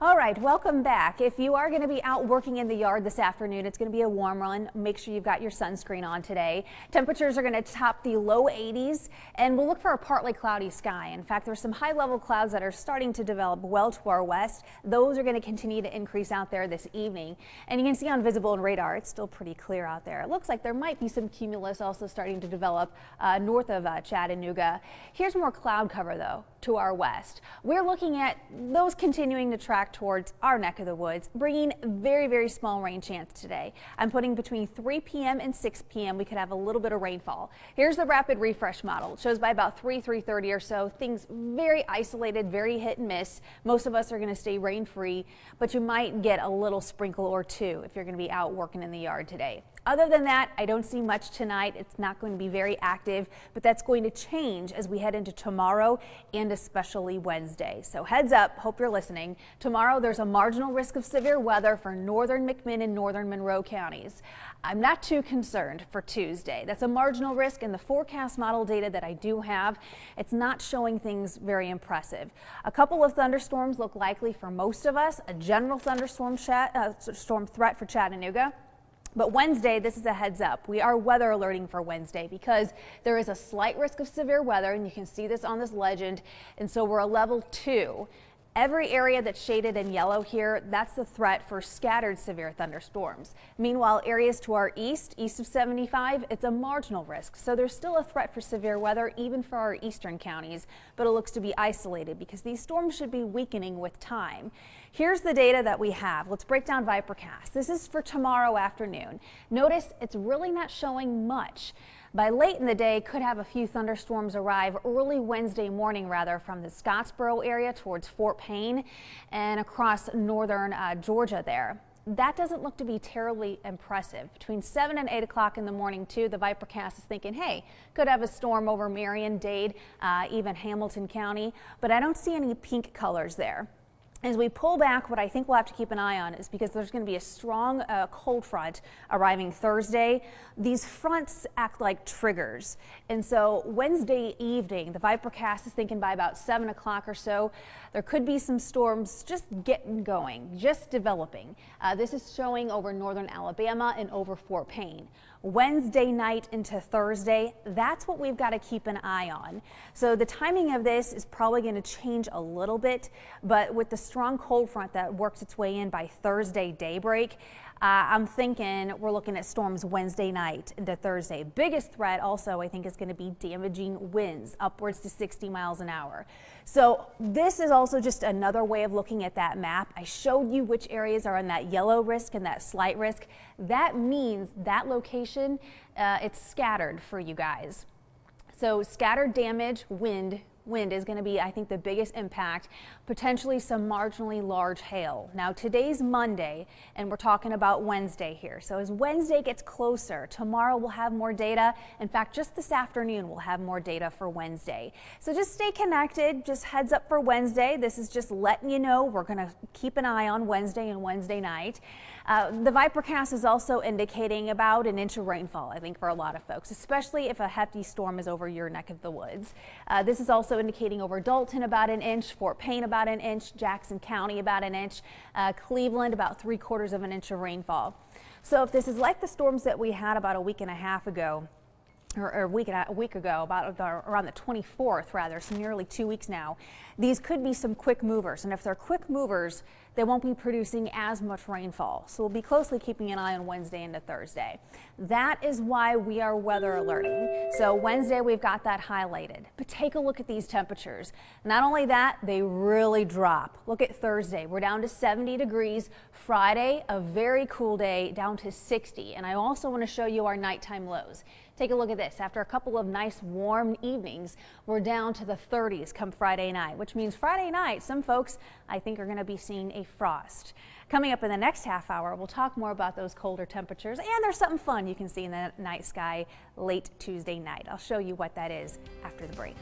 All right, welcome back. If you are going to be out working in the yard this afternoon, it's going to be a warm one. Make sure you've got your sunscreen on today. Temperatures are going to top the low 80s, and we'll look for a partly cloudy sky. In fact, there's some high-level clouds that are starting to develop well to our west. Those are going to continue to increase out there this evening. And you can see on visible and radar, it's still pretty clear out there. It looks like there might be some cumulus also starting to develop north of Chattanooga. Here's more cloud cover, though, to our west. We're looking at those continuing to track towards our neck of the woods, bringing very, very small rain chance today. I'm putting between 3 p.m. and 6 p.m. we could have a little bit of rainfall. Here's the rapid refresh model. It shows by about 3:30 or so, things very isolated, very hit and miss. Most of us are going to stay rain free, but you might get a little sprinkle or two if you're going to be out working in the yard today. Other than that, I don't see much tonight. It's not going to be very active, but that's going to change as we head into tomorrow and especially Wednesday. So heads up, hope you're listening. Tomorrow, there's a marginal risk of severe weather for northern McMinn and northern Monroe counties. I'm not too concerned for Tuesday. That's a marginal risk in the forecast model data that I do have. It's not showing things very impressive. A couple of thunderstorms look likely for most of us, a general thunderstorm storm threat for Chattanooga. But Wednesday, this is a heads up. We are weather alerting for Wednesday because there is a slight risk of severe weather, and you can see this on this legend. And so we're a level 2. Every area that's shaded in yellow here, that's the threat for scattered severe thunderstorms. Meanwhile, areas to our east of 75, it's a marginal risk. So there's still a threat for severe weather even for our eastern counties, but it looks to be isolated because these storms should be weakening with time. Here's the data that we have. Let's break down VIPIRCAST. This is for tomorrow afternoon. Notice it's really not showing much. By late in the day, could have a few thunderstorms arrive early Wednesday morning, rather, from the Scottsboro area towards Fort Payne and across northern Georgia there. That doesn't look to be terribly impressive. Between 7 and 8 o'clock in the morning, too, the VIPIRCAST is thinking, hey, could have a storm over Marion, Dade, even Hamilton County, but I don't see any pink colors there. As we pull back, what I think we'll have to keep an eye on is because there's going to be a strong cold front arriving Thursday. These fronts act like triggers. And so Wednesday evening, the VIPIRCAST is thinking by about 7 o'clock or so, there could be some storms just getting going, just developing. This is showing over northern Alabama and over Fort Payne. Wednesday night into Thursday, that's what we've got to keep an eye on. So the timing of this is probably going to change a little bit, but with the strong cold front that works its way in by Thursday daybreak, I'm thinking we're looking at storms Wednesday night into Thursday. Biggest threat also, I think, is going to be damaging winds upwards to 60 miles an hour. So this is also just another way of looking at that map. I showed you which areas are on that yellow risk and that slight risk. That means that location, it's scattered for you guys. So scattered damage, wind is going to be, I think, the biggest impact, potentially some marginally large hail. Now, today's Monday, and we're talking about Wednesday here. So as Wednesday gets closer, tomorrow we'll have more data. In fact, just this afternoon, we'll have more data for Wednesday. So just stay connected. Just heads up for Wednesday. This is just letting you know we're going to keep an eye on Wednesday and Wednesday night. The VIPIRCAST is also indicating about an inch of rainfall, I think, for a lot of folks, especially if a hefty storm is over your neck of the woods. This is also indicating over Dalton about an inch, Fort Payne about an inch, Jackson County about an inch, Cleveland about 3/4 of an inch of rainfall. So if this is like the storms that we had about a week and a half ago, or a week ago, about around the 24th, rather, so nearly 2 weeks now, these could be some quick movers. And if they're quick movers, they won't be producing as much rainfall. So we'll be closely keeping an eye on Wednesday into Thursday. That is why we are weather alerting. So Wednesday, we've got that highlighted. But take a look at these temperatures. Not only that, they really drop. Look at Thursday. We're down to 70 degrees. Friday, a very cool day, down to 60. And I also want to show you our nighttime lows. Take a look at this. After a couple of nice warm evenings, we're down to the 30s come Friday night, which means Friday night, some folks, I think, are going to be seeing a frost. Coming up in the next half hour, we'll talk more about those colder temperatures, and there's something fun you can see in the night sky late Tuesday night. I'll show you what that is after the break.